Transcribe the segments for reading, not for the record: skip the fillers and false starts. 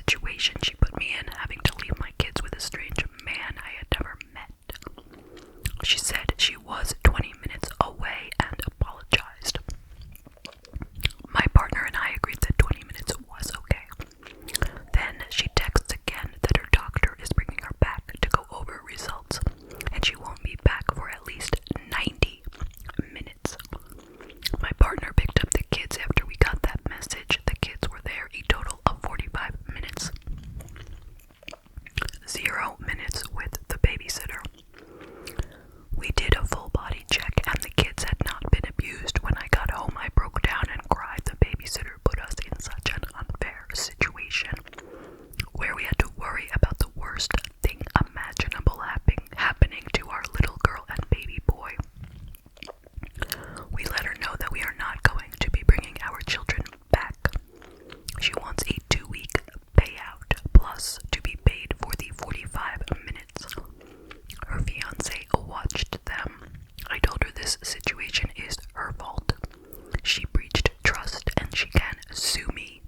situation she put me in, having to leave my kids with a strange man I had never met. She said she was 20 minutes away and apologized. My partner and I agreed that 20 minutes was okay. Then she texts again that her doctor is bringing her back to go over results, and she won't be back for at least 90 minutes. My partner picked up the kids after we got that message. The kids were there a total of 45 minutes. 0 minutes with the babysitter. We did a full body check and the kids had not been abused. When I got home, I broke down and cried. The babysitter put us in such an unfair situation where we had to worry about the worst thing imaginable happening to our little girl and baby boy. We let her know that we are not going to be bringing our children back. She wants a 2-week payout plus to be paid for the 45 minutes. Her fiance watched them. I told her this situation is her fault. She breached trust and she can sue me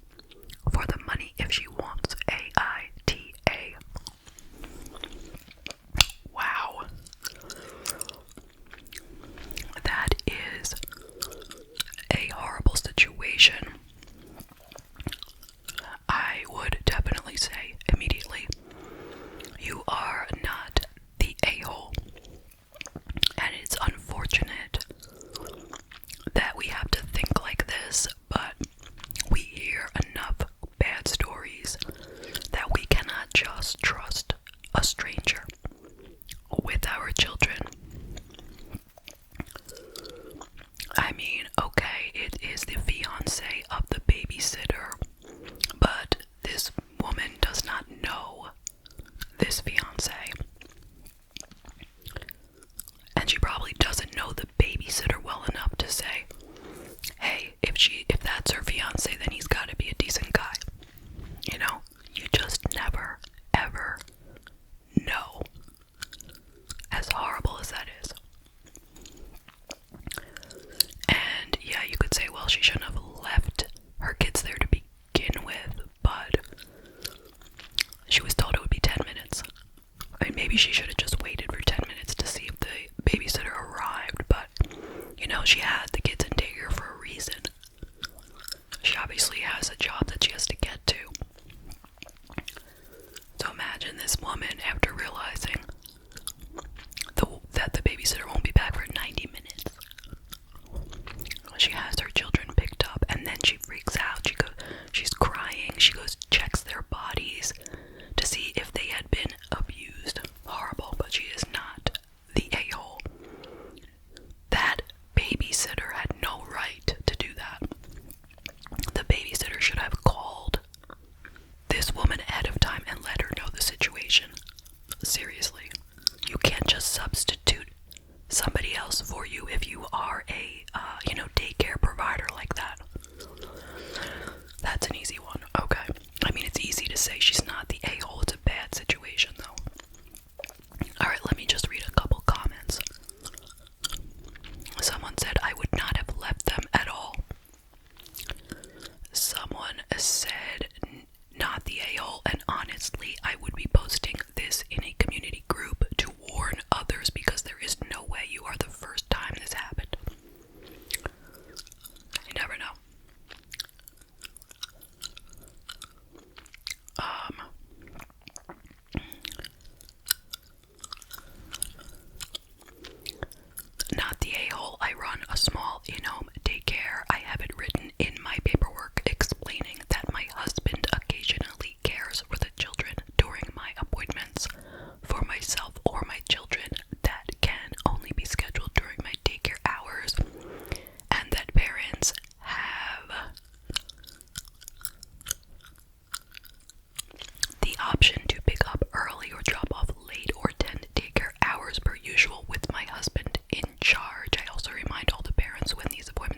for the money if she wants. AITA. Wow. That is a horrible situation. I would definitely say immediately, you are not the a-hole. And it's unfortunate that we have to think like this, but we hear enough bad stories that we cannot just trust a stranger with our children. I mean, okay, it is the fiance of the babysitter, but this woman does not know this fiance. And she probably doesn't know the babysitter well enough to say, hey, if that's her fiance, then he's got to be a decent guy. You know, you just never, ever know. As horrible as that is. And yeah, you could say, well, she shouldn't have left her kids there to begin with, but she was told it would be 10 minutes. I mean, maybe she should have just waited for 10 minutes to see if the babysitter arrived, but, you know, she had the kids in daycare for a reason. She obviously has a job that she has to get to. So imagine this woman, after realizing that the babysitter won't be back for 90 minutes. She has her children picked up, and then she freaks out. She's crying. She goes, checks their bodies to see if they had been abused. Horrible, but she is not the a-hole. That babysitter had no right to do that. The babysitter should have called this woman ahead of time and let her know the situation. Seriously. You can't just substitute somebody else for you if you are a, daycare provider like that. That's an easy one. Okay. I mean, it's easy to say she's not the a-hole. It's a bad situation, though. Alright, let me just read a couple comments. Someone said, I would not have left them at all. Someone said, not the a-hole, and honestly, I would be posting this in a community group to warn others because there is no way you are the first time this happened. You never know. Not the a-hole. I run a small in-home daycare. I have it written in my paperwork explaining that my husband occasionally cares for the children during my appointments. For myself or my children, that can only be scheduled during my daycare hours, and that parents have the option to pick up early or drop off late or attend daycare hours per usual with my husband in charge. I also remind all the parents when these appointments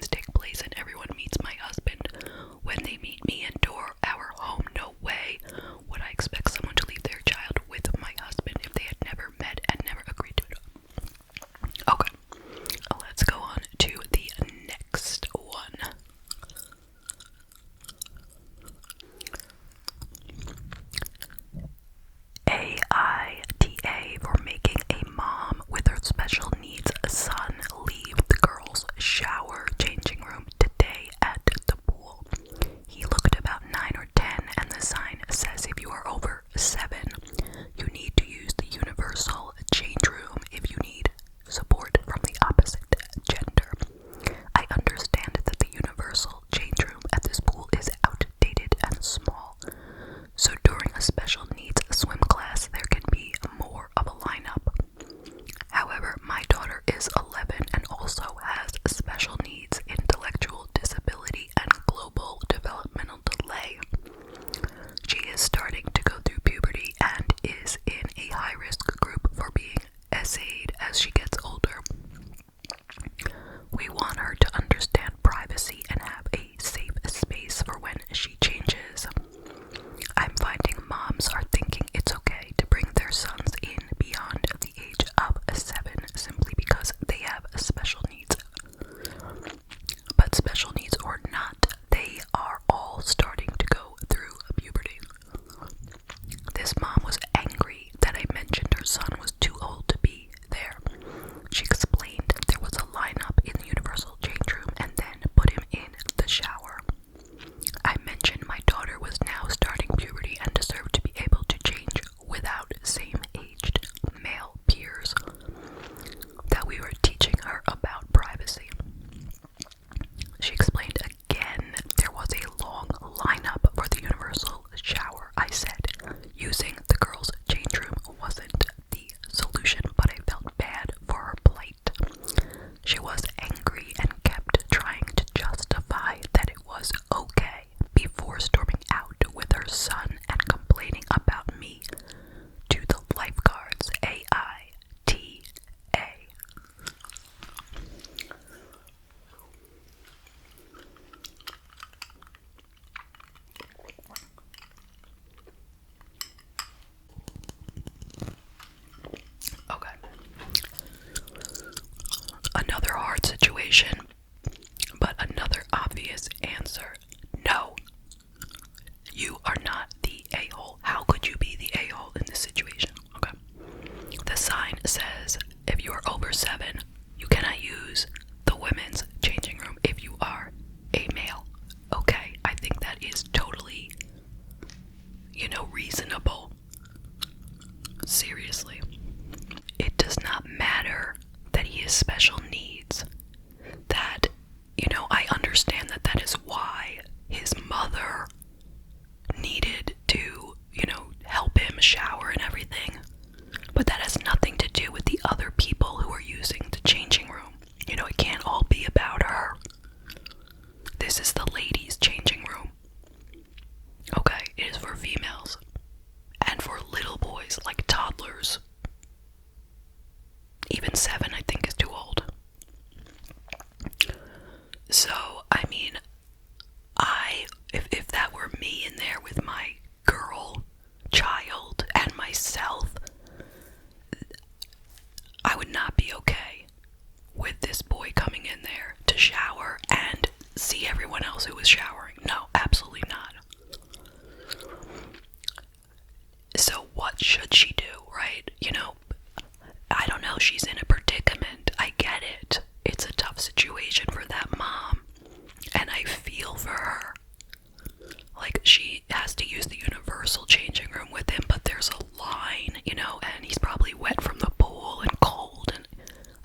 myself, I would not be okay with this boy coming in there to shower and see everyone else who was showering. No, absolutely not. So what should she do, right? You know, I don't know, she's in a predicament. I get it. It's a tough situation for that mom, and I feel for her. Like, she has to use the universal changing room with him, but there's a line, you know, and he's probably wet from the pool and cold, and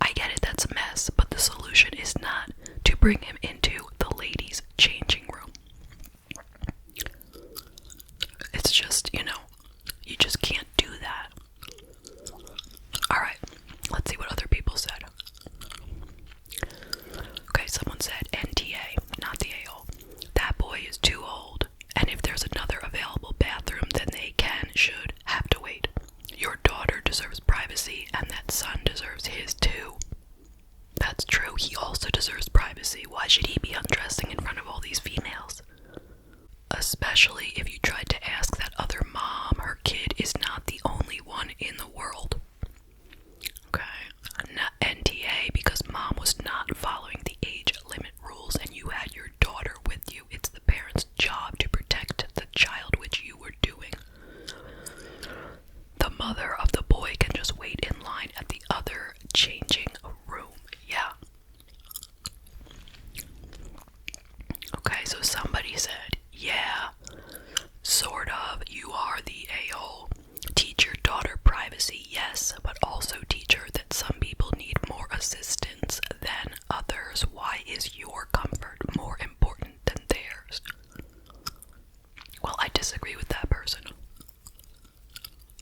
I get it, that's a mess, but the solution is not to bring him into the ladies' changing room. It's just, you know, you just can't do that. Alright, let's see what other people said. Okay, someone said NTA, not the AO. That boy is too old, and if there's another available bathroom, then they should have to wait. Your daughter deserves privacy, and that son deserves his too. That's true, he also deserves privacy. Why should he be undressing in front of all these females? Especially if you tried to ask that other mom, her kid is not the only one in the world. Okay, not NTA, because mom was not following the age limit rules and you had your daughter with you. It's the parent's job to protect the child, which you were doing. The mother of the boy can just wait in line at the other changing room. Yeah. Okay, so somebody said, yeah, sort of, you are the a-hole. Teach your daughter privacy, yes, but also teach her that some people need more assistance than others. Why is your comfort more important than theirs? Well, I disagree with that person.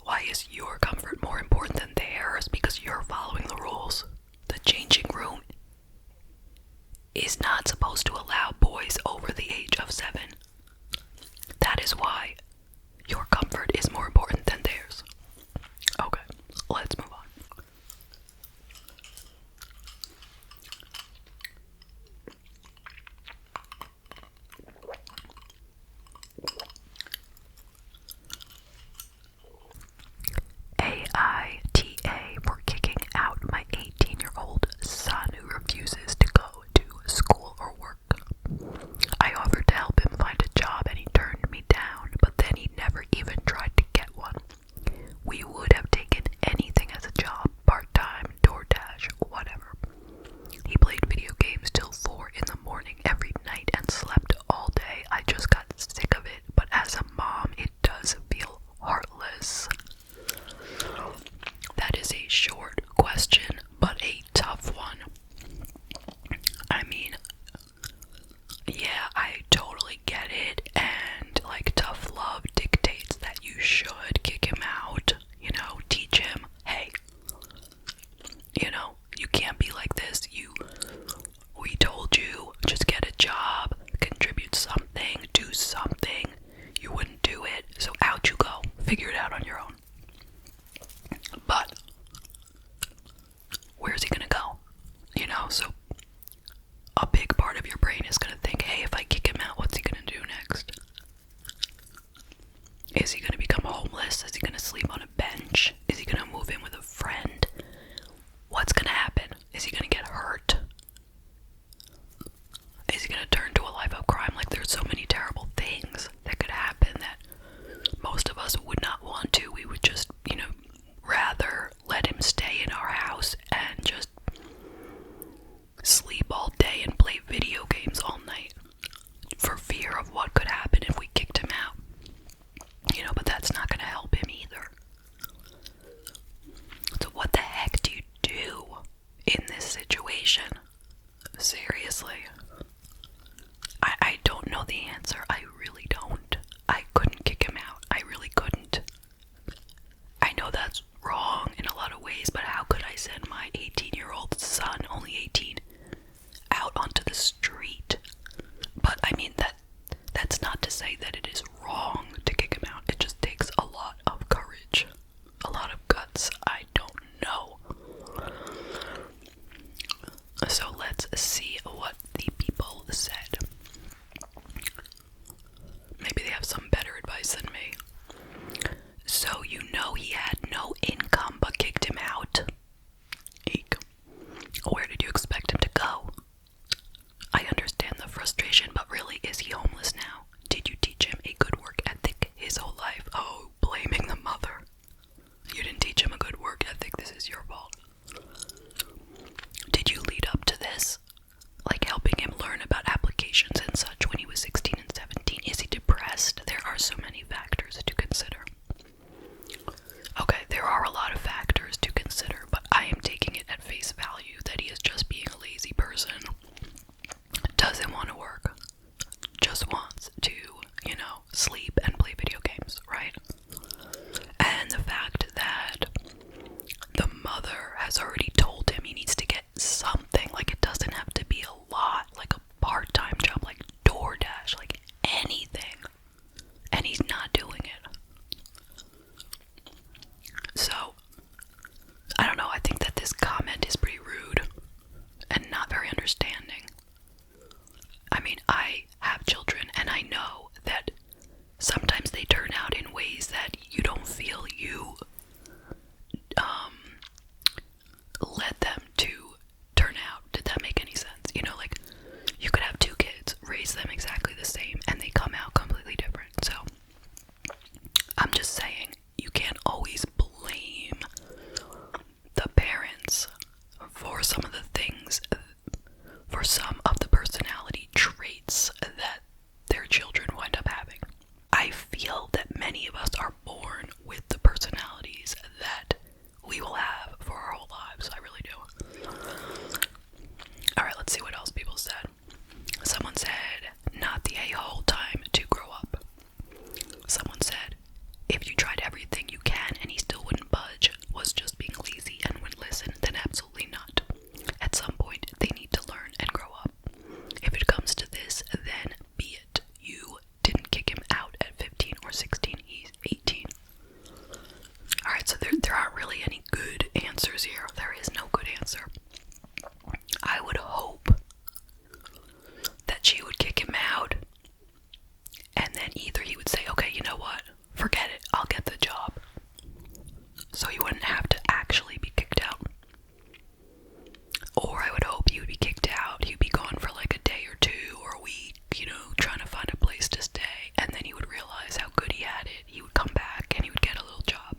Why is your comfort more important than theirs? Because you're following the rules. The changing room is not supposed to allow boys over the age of 7. That is why your comfort is more important than theirs. Okay, let's move on. AITA for kicking out my 18-year-old son who refuses to go to school or work. I offered to help him find a job and he turned me down, but then he never even tried to get one. We would have taken anything as a job, part-time, DoorDash, whatever. He played video games till 4 in the morning every night and slept all day. I just got sick of it, but as a mom, it does feel heartless. That is a short question, but a tough one. I mean, yeah, I totally get it, and like tough love dictates that you should kick him out, you know, teach him, hey, you know, you can't be like this, we told you, just get a job, contribute something, do something, you wouldn't do it, so out you go, figure it out on your own. But where's he gonna go? You know, so a big part of your brain is gonna think, hey, if I kick him out, what's he gonna do next? Is he gonna become homeless? Is he gonna sleep on a bench? Is he gonna move in with a friend? What's gonna happen? Is he gonna get hurt? Is he gonna turn to a life of crime? Like, there's so many terrible things that could happen that most of us would not want to answers here. There is no good answer. I would hope that she would kick him out, and then either he would say, okay, you know what, forget it, I'll get the job, so he wouldn't have to actually be kicked out. Or I would hope he would be kicked out, he'd be gone for like a day or two or a week, trying to find a place to stay, and then he would realize how good he had it, he would come back and he would get a little job.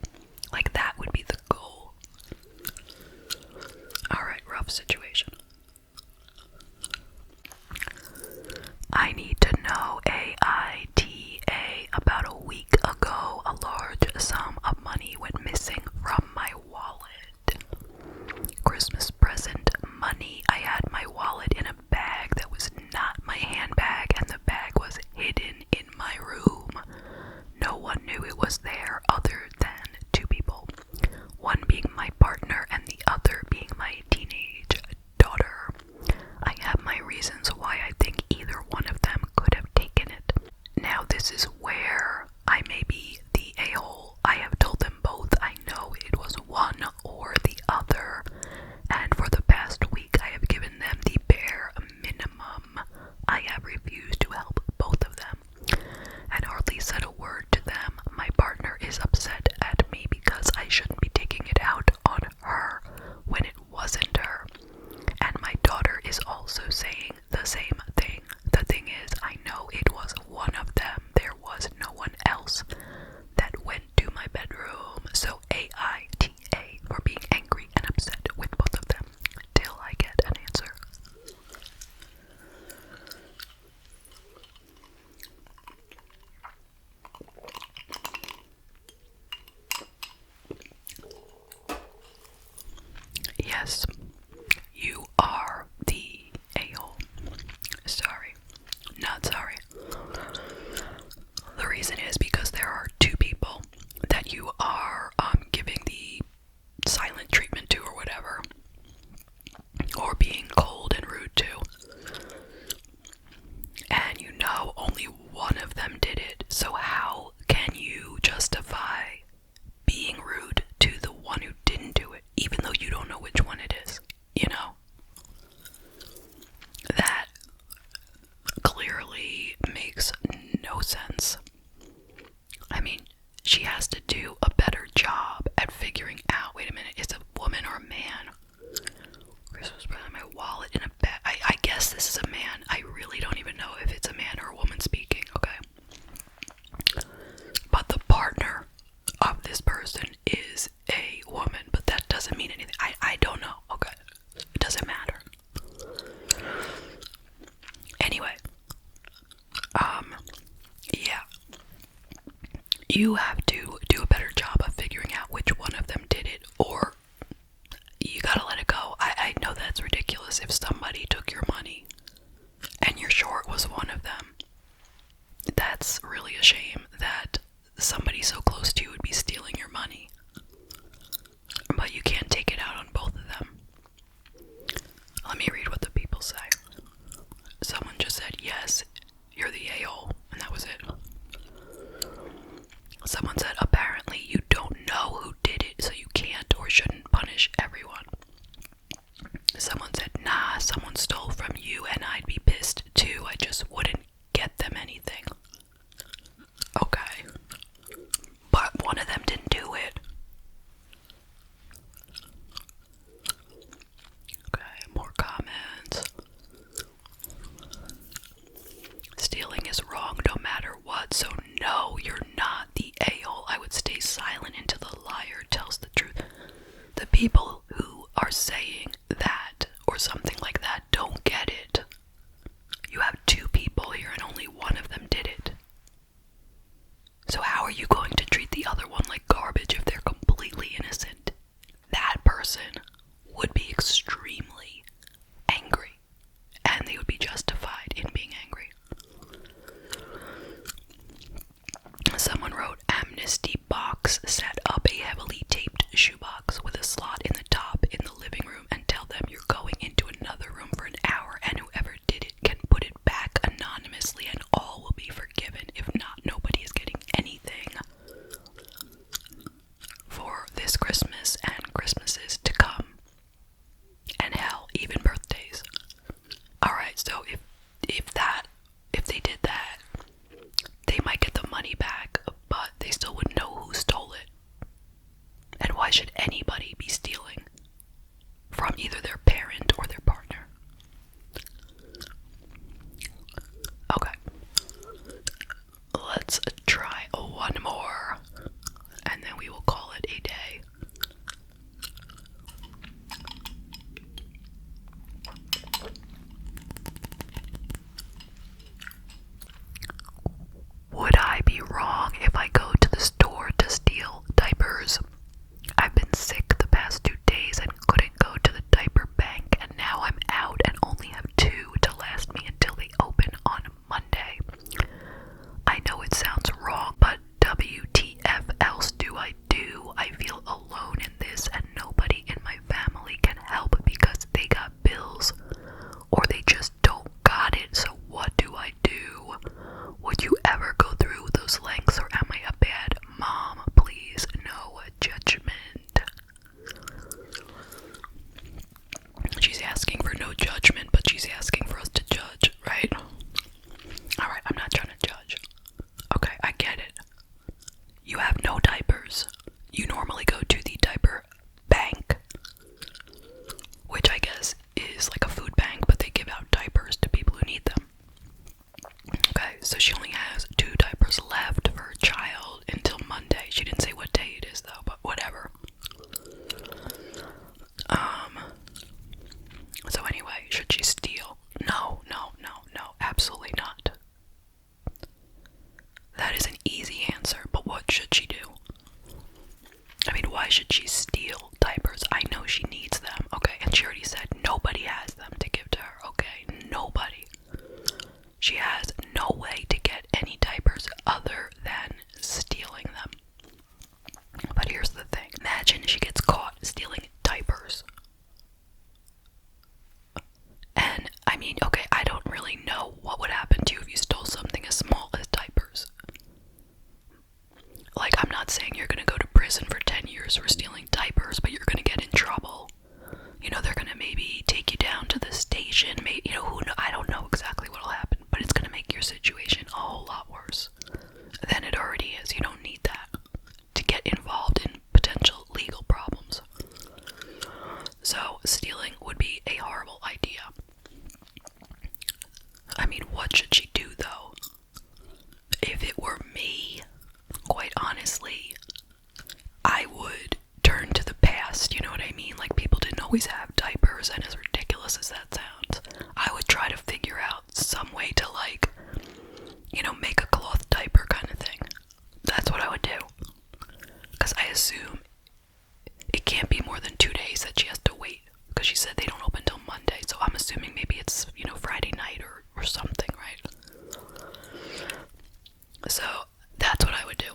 Like, that would be the goal. Alright, rough situation. I need to know, AITA. About a week ago, a large sum of money went missing from my wallet. Christmas present money. I had my wallet in a bag that was not my handbag, and the bag was hidden in my room. No one knew it was there other than two people. One being my partner and the other being my teenage daughter. I have my reasons why I think either one of them could have taken it. Now this is where I may be the a-hole. I have told them both I know it was one or the other, and for the past week I have given them the bare minimum. I have refused to help both of them, and hardly said a word to them. My partner is upset at me because I shouldn't be taking it out on her when it wasn't her. And my daughter is also saying the same thing. The thing is, I know it was one of them. There was no one else that went to my bedroom. So AITA for being angry and upset with both of them till I get an answer. Yes, you are the a-hole. Sorry. Not sorry. The reason is because there are two people that you are giving the silent treatment to or whatever, or being cold and rude to, and only one of them did it. So how can you justify being rude to the one who didn't do it, even though you don't know which one it is? That clearly makes no sense. I mean, she has to do a better job at figuring out, wait a minute, is a woman or a man? Christmas present, my wallet in a bag. I guess this is a man. I really don't even know if it's a man or a woman speaking, okay? But the partner of this person is a woman, but that doesn't mean anything. I don't know, okay? It doesn't matter. Anyway, yeah. You have to do a better job of figuring out which one of them did it, or you gotta let it go. I know that's ridiculous if somebody took your money and you're sure it was one of them. That's really a shame that somebody so close to you would be stealing your money. But you can't take it out on both of them. Let me read what the people say. Someone just said, yes, you're the a-hole, and that was it. Someone said, apparently you don't know who did it, so you can't or shouldn't punish everyone. Someone said, nah, someone stole from you and I'd be pissed too. I just wouldn't get them anything. Okay. But one of them didn't do it. Okay, more comments. Stealing is wrong no matter what, so no, you're not the a-hole. I would stay silent until the liar tells the truth. The people who are saying that or something like that don't get it. You have two people here and only one of them did it. So how are you going to treat the other one like garbage if they're completely innocent? That person would be extremely angry, and they would be justified in being angry. Someone wrote, amnesty box set up a heavily taped shoebox with a slot in the anybody be stealing from either their parent or their partner? Okay. Let's try one more, and then we will call it a day. Would I be wrong if I go to the store to steal diapers? I've been sick the past 2 days and couldn't go to the diaper bank, and now I'm out and only have 2 to last me until they open on Monday. I know it sounds wrong, but WTF else do I do? I feel alone in this, and nobody in my family can help because they got bills, or they just don't got it. So what do I do? Would you ever go through those lengths, or am I a bad mom? Please, no judgment. She's asking for no judgment, but she's asking for us to judge, right? Alright, I'm not trying to judge. Okay, I get it. You have no diapers. You normally go to the diaper bank, which I guess is like a food bank, but they give out diapers to people who need them. Okay, so she only has 2 diapers left for her child until Monday. She didn't say what day it is though, but whatever. So anyway, should she steal? No, absolutely not. That is an easy answer, but what should she do? I mean, why should she steal diapers? I know she needs them, okay? And she already said nobody has them to give to her, okay? Nobody. She has no way to get any diapers other than stealing them. But here's the thing. Imagine she gets caught stealing diapers. And, I mean, okay, I don't really know what would happen to you if you stole something as small as diapers. Like, I'm not saying you're gonna go to prison for 10 years for stealing diapers, but you're gonna get in trouble. You know, they're gonna maybe take you down to the station, maybe, you know, I don't know exactly what'll happen, but it's gonna make your situation a whole lot worse than it already is. You don't need that to get involved in potential legal problems. So, stealing would be a horrible idea. I mean, what should she do, though? If it were me, quite honestly, I would turn to the past, you know what I mean? Like, people didn't always have diapers, and as ridiculous as that sounds, I would try to figure out some way to, like, you know, make a cloth diaper kind of thing. That's what I would do. Because I assume it can't be more than 2 days that she has to wait, because she said they don't open till Monday, so I'm assuming maybe it's, you know, Friday night or something, right? So, that's what I would do.